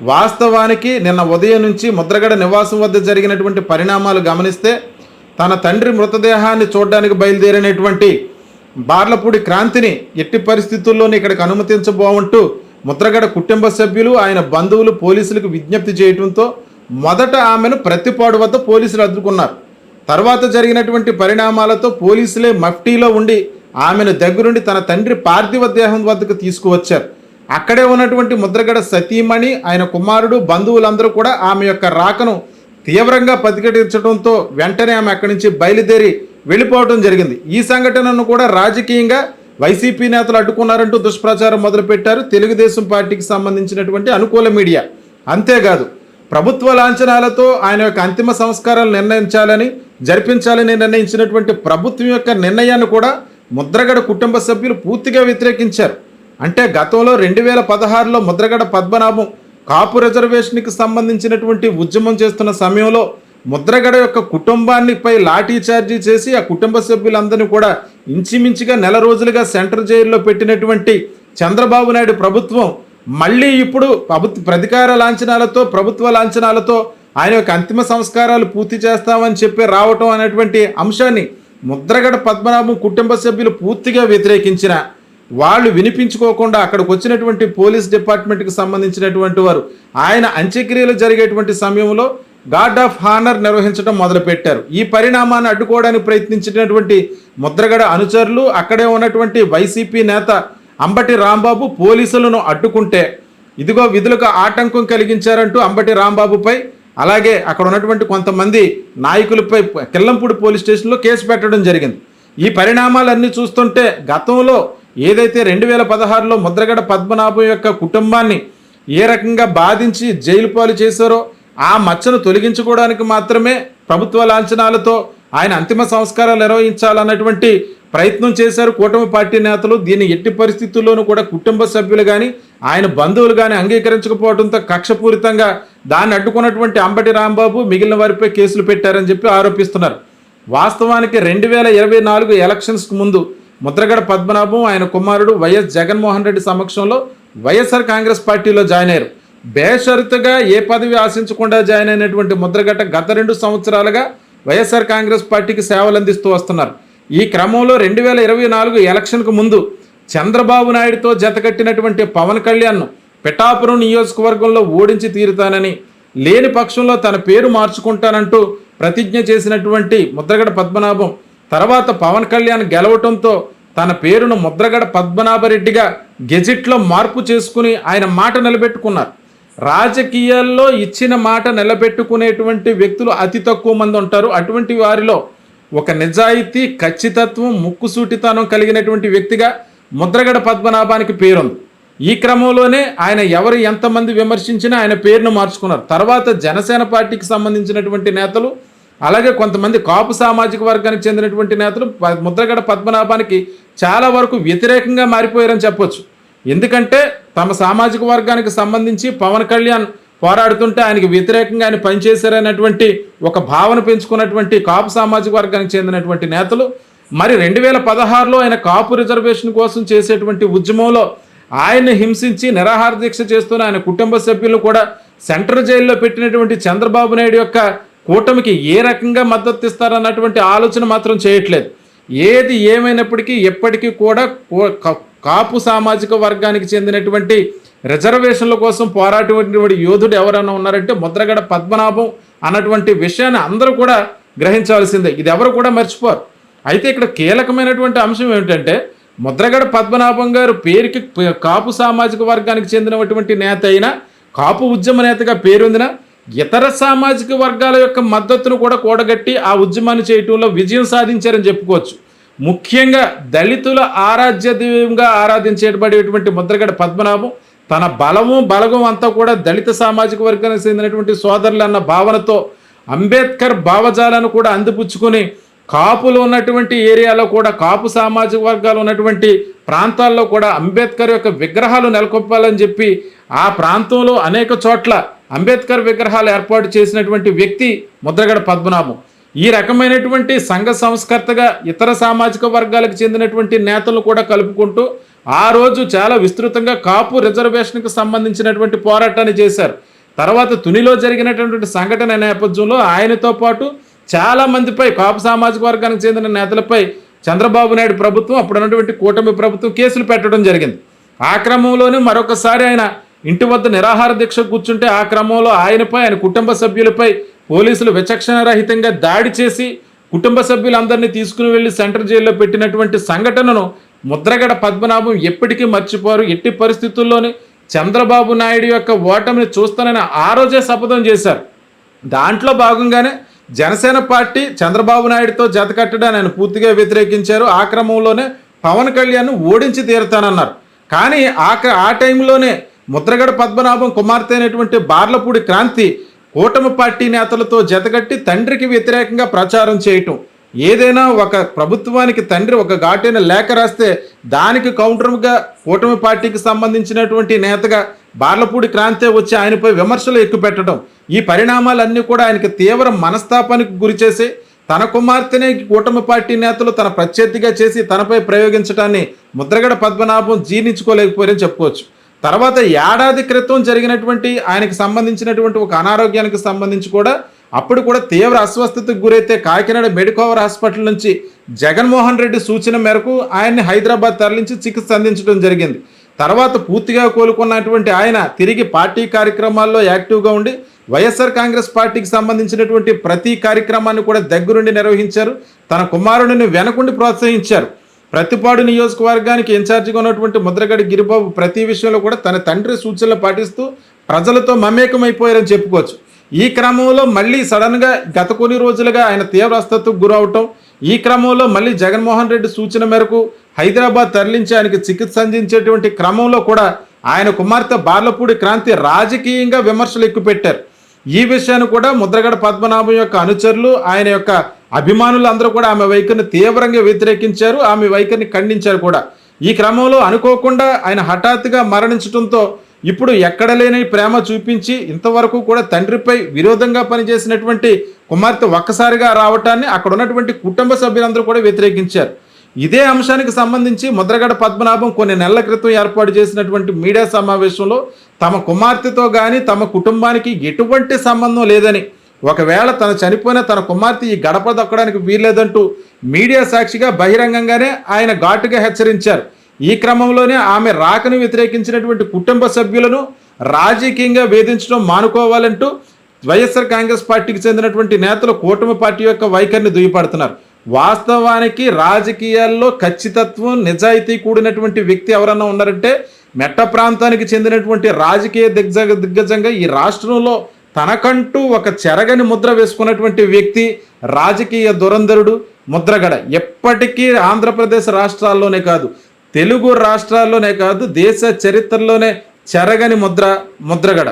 వాస్తవానికి నిన్న ఉదయం నుంచి ముద్రగడ నివాసం వద్ద జరిగినటువంటి పరిణామాలు గమనిస్తే తన తండ్రి మృతదేహాన్ని చూడడానికి బయలుదేరినటువంటి బార్లపూడి క్రాంతిని ఎట్టి పరిస్థితుల్లోనే ఇక్కడికి అనుమతించబోమంటూ ముద్రగడ కుటుంబ సభ్యులు ఆయన బంధువులు పోలీసులకు విజ్ఞప్తి చేయడంతో మొదట ఆమెను ప్రతిపాడు వద్ద పోలీసులు అడ్డుకున్నారు. తర్వాత జరిగినటువంటి పరిణామాలతో పోలీసులే మఫ్టీలో ఉండి ఆమెను దగ్గరుండి తన తండ్రి పార్థివ దేహం వద్దకు తీసుకువచ్చారు. అక్కడే ఉన్నటువంటి ముద్రగడ సతీమణి, ఆయన కుమారుడు, బంధువులందరూ కూడా ఆమె యొక్క రాకను తీవ్రంగా ప్రతిఘటించడంతో వెంటనే ఆమె అక్కడి నుంచి బయలుదేరి వెళ్ళిపోవడం జరిగింది. ఈ సంఘటనను కూడా రాజకీయంగా వైసీపీ నేతలు అడ్డుకున్నారంటూ దుష్ప్రచారం మొదలుపెట్టారు తెలుగుదేశం పార్టీకి సంబంధించినటువంటి అనుకూల మీడియా. అంతేకాదు ప్రభుత్వ లాంఛనాలతో ఆయన యొక్క అంతిమ సంస్కారాలు జరిపించాలని నిర్ణయించినటువంటి ప్రభుత్వం యొక్క నిర్ణయాన్ని కూడా ముద్రగడ కుటుంబ సభ్యులు పూర్తిగా వ్యతిరేకించారు. అంటే గతంలో 2016లో ముద్రగడ పద్మనాభం కాపు రిజర్వేషన్కి సంబంధించినటువంటి ఉద్యమం చేస్తున్న సమయంలో ముద్రగడ యొక్క కుటుంబాన్నిపై లాఠీ చార్జీ చేసి ఆ కుటుంబ సభ్యులందరినీ కూడా ఇంచుమించుగా నెల రోజులుగా సెంట్రల్ జైల్లో పెట్టినటువంటి చంద్రబాబు నాయుడు ప్రభుత్వం మళ్ళీ ఇప్పుడు ప్రధికార లాంఛనాలతో ప్రభుత్వ లాంఛనాలతో ఆయన యొక్క అంతిమ సంస్కారాలు పూర్తి చేస్తామని చెప్పి రావటం అనేటువంటి అంశాన్ని ముద్రగడ పద్మనాభం కుటుంబ సభ్యులు పూర్తిగా వ్యతిరేకించిన వాళ్ళు వినిపించుకోకుండా అక్కడికి వచ్చినటువంటి పోలీస్ డిపార్ట్మెంట్కి సంబంధించినటువంటి వారు ఆయన అంత్యక్రియలు జరిగేటువంటి సమయంలో గార్డ్ ఆఫ్ హానర్ నిర్వహించడం మొదలుపెట్టారు. ఈ పరిణామాన్ని అడ్డుకోవడానికి ప్రయత్నించినటువంటి ముద్రగడ అనుచరులు, అక్కడే ఉన్నటువంటి వైసీపీ నేత అంబటి రాంబాబు పోలీసులను అడ్డుకుంటే ఇదిగో విధులకు ఆటంకం కలిగించారంటూ అంబటి రాంబాబుపై అలాగే అక్కడ ఉన్నటువంటి కొంతమంది నాయకులపై కిల్లంపూడి పోలీస్ స్టేషన్లో కేసు పెట్టడం జరిగింది. ఈ పరిణామాలన్నీ చూస్తుంటే గతంలో ఏదైతే 2016లో ముద్రగడ పద్మనాభం యొక్క కుటుంబాన్ని ఏ రకంగా బాధించి జైలు పాలు చేశారో ఆ మచ్చను తొలగించుకోవడానికి మాత్రమే ప్రభుత్వ లాంఛనాలతో ఆయన అంతిమ సంస్కారాలు నిర్వహించాలన్నటువంటి ప్రయత్నం చేశారు కూటమి పార్టీ నేతలు. దీన్ని ఎట్టి పరిస్థితుల్లోనూ కూడా కుటుంబ సభ్యులు కానీ ఆయన బంధువులు కానీ అంగీకరించకపోవడంతో కక్షపూరితంగా దాన్ని అడ్డుకున్నటువంటి అంబటి రాంబాబు మిగిలిన వారిపై కేసులు పెట్టారని చెప్పి ఆరోపిస్తున్నారు. వాస్తవానికి 2024 ఎలక్షన్స్కు ముందు ముద్రగడ పద్మనాభం ఆయన కుమారుడు వైఎస్ జగన్మోహన్ రెడ్డి సమక్షంలో వైఎస్ఆర్ కాంగ్రెస్ పార్టీలో జాయిన్ అయ్యారు. బేషరతుగా ఏ పదవి ఆశించకుండా జాయిన్ అయినటువంటి ముద్రగడ గత 2 సంవత్సరాలుగా వైఎస్ఆర్ కాంగ్రెస్ పార్టీకి సేవలు అందిస్తూ వస్తున్నారు. ఈ క్రమంలో 2024 ఎలక్షన్కు ముందు చంద్రబాబు నాయుడుతో జతకట్టినటువంటి పవన్ కళ్యాణ్ను పిఠాపురం నియోజకవర్గంలో ఓడించి తీరుతానని, లేని పక్షంలో తన పేరు మార్చుకుంటానంటూ ప్రతిజ్ఞ చేసినటువంటి ముద్రగడ పద్మనాభం తర్వాత పవన్ కళ్యాణ్ గెలవటంతో తన పేరును ముద్రగడ పద్మనాభరెడ్డిగా గెజిట్లో మార్పు చేసుకుని ఆయన మాట నిలబెట్టుకున్నారు. రాజకీయాల్లో ఇచ్చిన మాట నిలబెట్టుకునేటువంటి వ్యక్తులు అతి తక్కువ మంది ఉంటారు. అటువంటి వారిలో ఒక నిజాయితీ, ఖచ్చితత్వం, ముక్కుసూటితనం కలిగినటువంటి వ్యక్తిగా ముద్రగడ పద్మనాభానికి పేరుంది. ఈ క్రమంలోనే ఆయన ఎవరు ఎంతమంది విమర్శించినా ఆయన పేరును మార్చుకున్నారు. తర్వాత జనసేన పార్టీకి సంబంధించినటువంటి నేతలు అలాగే కొంతమంది కాపు సామాజిక వర్గానికి చెందినటువంటి నేతలు ముద్రగడ పద్మనాభానికి చాలా వరకు వ్యతిరేకంగా మారిపోయారని చెప్పొచ్చు. ఎందుకంటే తమ సామాజిక వర్గానికి సంబంధించి పవన్ కళ్యాణ్ పోరాడుతుంటే ఆయనకి వ్యతిరేకంగా ఆయన పనిచేశారనేటువంటి ఒక భావన పెంచుకున్నటువంటి కాపు సామాజిక వర్గానికి చెందినటువంటి నేతలు మరి 2016లో ఆయన కాపు రిజర్వేషన్ కోసం చేసేటువంటి ఉద్యమంలో ఆయన్ని హింసించి నిరాహార దీక్ష చేస్తున్న ఆయన కుటుంబ సభ్యులను కూడా సెంట్రల్ జైల్లో పెట్టినటువంటి చంద్రబాబు నాయుడు యొక్క కూటమికి ఏ రకంగా మద్దతు ఇస్తారన్నటువంటి ఆలోచన మాత్రం చేయట్లేదు. ఏది ఏమైనప్పటికీ ఎప్పటికీ కూడా కాపు సామాజిక వర్గానికి చెందినటువంటి రిజర్వేషన్ల కోసం పోరాటటువంటి యోధుడు ఎవరైనా ఉన్నారంటే ముద్రగడ పద్మనాభం అన్నటువంటి విషయాన్ని అందరూ కూడా గ్రహించాల్సిందే. ఇది ఎవరు కూడా మర్చిపోరు. అయితే ఇక్కడ కీలకమైనటువంటి అంశం ఏమిటంటే ముద్రగడ పద్మనాభం గారు పేరుకి కాపు సామాజిక వర్గానికి చెందినటువంటి నేత అయినా, కాపు ఉద్యమ నేతగా పేరొందిన ఇతర సామాజిక వర్గాల యొక్క మద్దతును కూడా కూడగట్టి ఆ ఉద్యమాన్ని చేయటంలో విజయం సాధించారని చెప్పుకోవచ్చు. ముఖ్యంగా దళితుల ఆరాధ్య దైవంగా ఆరాధించబడేటువంటి ముద్రగడ పద్మనాభం తన బలగం అంతా కూడా దళిత సామాజిక వర్గానికి చెందినటువంటి సోదరులు అన్న భావనతో అంబేద్కర్ భావజాలను కూడా అందిపుచ్చుకొని కాపులు ఉన్నటువంటి ఏరియాలో కూడా కాపు సామాజిక వర్గాలు ఉన్నటువంటి ప్రాంతాల్లో కూడా అంబేద్కర్ యొక్క విగ్రహాలు నెలకొల్పాలని చెప్పి ఆ ప్రాంతంలో అనేక చోట్ల అంబేద్కర్ విగ్రహాలు ఏర్పాటు చేసినటువంటి వ్యక్తి ముద్రగడ పద్మనాభం. ఈ రకమైనటువంటి సంఘ సంస్కర్తగా ఇతర సామాజిక వర్గాలకు చెందినటువంటి నేతలు కూడా కలుపుకుంటూ ఆ రోజు చాలా విస్తృతంగా కాపు రిజర్వేషన్కి సంబంధించినటువంటి పోరాటాన్ని చేశారు. తర్వాత తునిలో జరిగినటువంటి సంఘటన నేపథ్యంలో ఆయనతో పాటు చాలా మందిపై కాపు సామాజిక వర్గానికి చెందిన నేతలపై చంద్రబాబు నాయుడు ప్రభుత్వం, అప్పుడు ఉన్నటువంటి కూటమి ప్రభుత్వం కేసులు పెట్టడం జరిగింది. ఆ క్రమంలోనే మరొకసారి ఆయన ఇంటి వద్ద నిరాహార దీక్ష కూర్చుంటే ఆ క్రమంలో ఆయనపై, ఆయన కుటుంబ సభ్యులపై పోలీసులు విచక్షణ రహితంగా దాడి చేసి కుటుంబ సభ్యులందరినీ తీసుకుని వెళ్ళి సెంట్రల్ జైల్లో పెట్టినటువంటి సంఘటనను ముద్రగడ పద్మనాభం ఎప్పటికీ మర్చిపోరు. ఎట్టి పరిస్థితుల్లోని చంద్రబాబు నాయుడు యొక్క ఓటమిని చూస్తానని ఆ రోజే శపథం చేశారు. దాంట్లో భాగంగానే జనసేన పార్టీ చంద్రబాబు నాయుడుతో జతకట్టడాన్ని ఆయన పూర్తిగా వ్యతిరేకించారు. ఆ క్రమంలోనే పవన్ కళ్యాణ్ ఓడించి తీరుతానన్నారు. కానీ ఆ టైంలోనే ముద్రగడ పద్మనాభం కుమార్తె అయినటువంటి బార్లపూడి క్రాంతి కూటమి పార్టీ నేతలతో జతకట్టి తండ్రికి వ్యతిరేకంగా ప్రచారం చేయటం, ఏదైనా ఒక ప్రభుత్వానికి తండ్రి ఒక ఘాటైన లేఖ రాస్తే దానికి కౌంటర్గా కూటమి పార్టీకి సంబంధించినటువంటి నేతగా బార్లపూడి క్రాంతే వచ్చి ఆయనపై విమర్శలు ఎక్కుపెట్టడం, ఈ పరిణామాలన్నీ కూడా ఆయనకి తీవ్ర మనస్తాపానికి గురిచేసి తన కుమార్తెనే కూటమి పార్టీ నేతలు తన ప్రత్యర్థిగా చేసి తనపై ప్రయోగించడాన్ని ముద్రగడ పద్మనాభం జీర్ణించుకోలేకపోయారని చెప్పుకోవచ్చు. తర్వాత ఏడాది క్రితం జరిగినటువంటి ఆయనకు సంబంధించినటువంటి ఒక అనారోగ్యానికి సంబంధించి కూడా అప్పుడు కూడా తీవ్ర అస్వస్థతకు గురైతే కాకినాడ మెడికవర్ హాస్పిటల్ నుంచి జగన్మోహన్ రెడ్డి సూచన మేరకు ఆయన్ని హైదరాబాద్ తరలించి చికిత్స అందించడం జరిగింది. తర్వాత పూర్తిగా కోలుకున్నటువంటి ఆయన తిరిగి పార్టీ కార్యక్రమాల్లో యాక్టివ్గా ఉండి వైఎస్ఆర్ కాంగ్రెస్ పార్టీకి సంబంధించినటువంటి ప్రతి కార్యక్రమాన్ని కూడా దగ్గరుండి నిర్వహించారు. తన కుమారుడిని వెనకుండి ప్రోత్సహించారు. ప్రతిపాడు నియోజకవర్గానికి ఇన్ఛార్జిగా ఉన్నటువంటి ముద్రగడ గిరిబాబు ప్రతి విషయంలో కూడా తన తండ్రి సూచనలు పాటిస్తూ ప్రజలతో మమేకమైపోయారని చెప్పుకోవచ్చు. ఈ క్రమంలో మళ్ళీ సడన్గా గత కొన్ని రోజులుగా ఆయన తీవ్ర అస్వస్థతకు గురవటం, ఈ క్రమంలో మళ్ళీ జగన్మోహన్ రెడ్డి సూచన మేరకు హైదరాబాద్ తరలించి ఆయనకి చికిత్స అందించేటువంటి క్రమంలో కూడా ఆయన కుమార్తె బార్లపూడి క్రాంతి రాజకీయంగా విమర్శలు ఎక్కుపెట్టారు. ఈ విషయాన్ని కూడా ముద్రగడ పద్మనాభం యొక్క అనుచరులు, ఆయన యొక్క అభిమానులు అందరూ కూడా ఆమె వైఖరిని తీవ్రంగా వ్యతిరేకించారు, ఆమె వైఖరిని ఖండించారు కూడా. ఈ క్రమంలో అనుకోకుండా ఆయన హఠాత్తుగా మరణించడంతో ఇప్పుడు ఎక్కడ లేని ప్రేమ చూపించి ఇంతవరకు కూడా తండ్రిపై విరోధంగా పనిచేసినటువంటి కుమార్తె ఒక్కసారిగా రావటాన్ని అక్కడ ఉన్నటువంటి కుటుంబ సభ్యులందరూ కూడా వ్యతిరేకించారు. ఇదే అంశానికి సంబంధించి ముద్రగడ పద్మనాభం కొన్ని నెలల క్రితం ఏర్పాటు చేసినటువంటి మీడియా సమావేశంలో తమ కుమార్తెతో కానీ తమ కుటుంబానికి ఎటువంటి సంబంధం లేదని, ఒకవేళ తను చనిపోయిన తన కుమార్తె ఈ గడప దక్కడానికి వీల్లేదంటూ మీడియా సాక్షిగా బహిరంగంగానే ఆయన ఘాటుగా హెచ్చరించారు. ఈ క్రమంలోనే ఆమె రాకను వ్యతిరేకించినటువంటి కుటుంబ సభ్యులను రాజకీయంగా వేధించడం మానుకోవాలంటూ వైఎస్ఆర్ కాంగ్రెస్ పార్టీకి చెందినటువంటి నేతలు కూటమి పార్టీ యొక్క వైఖరిని దుయ్యపడుతున్నారు. వాస్తవానికి రాజకీయాల్లో ఖచ్చితత్వం, నిజాయితీ కూడినటువంటి వ్యక్తి ఎవరన్నా ఉన్నారంటే మెట్ట ప్రాంతానికి చెందినటువంటి రాజకీయ దిగ్గజంగా ఈ రాష్ట్రంలో తనకంటూ ఒక చెరగని ముద్ర వేసుకున్నటువంటి వ్యక్తి, రాజకీయ దురంధరుడు ముద్రగడ. ఎప్పటికీ ఆంధ్రప్రదేశ్ రాష్ట్రాల్లోనే కాదు, తెలుగు రాష్ట్రాల్లోనే కాదు, దేశ చరిత్రలోనే చెరగని ముద్రగడ.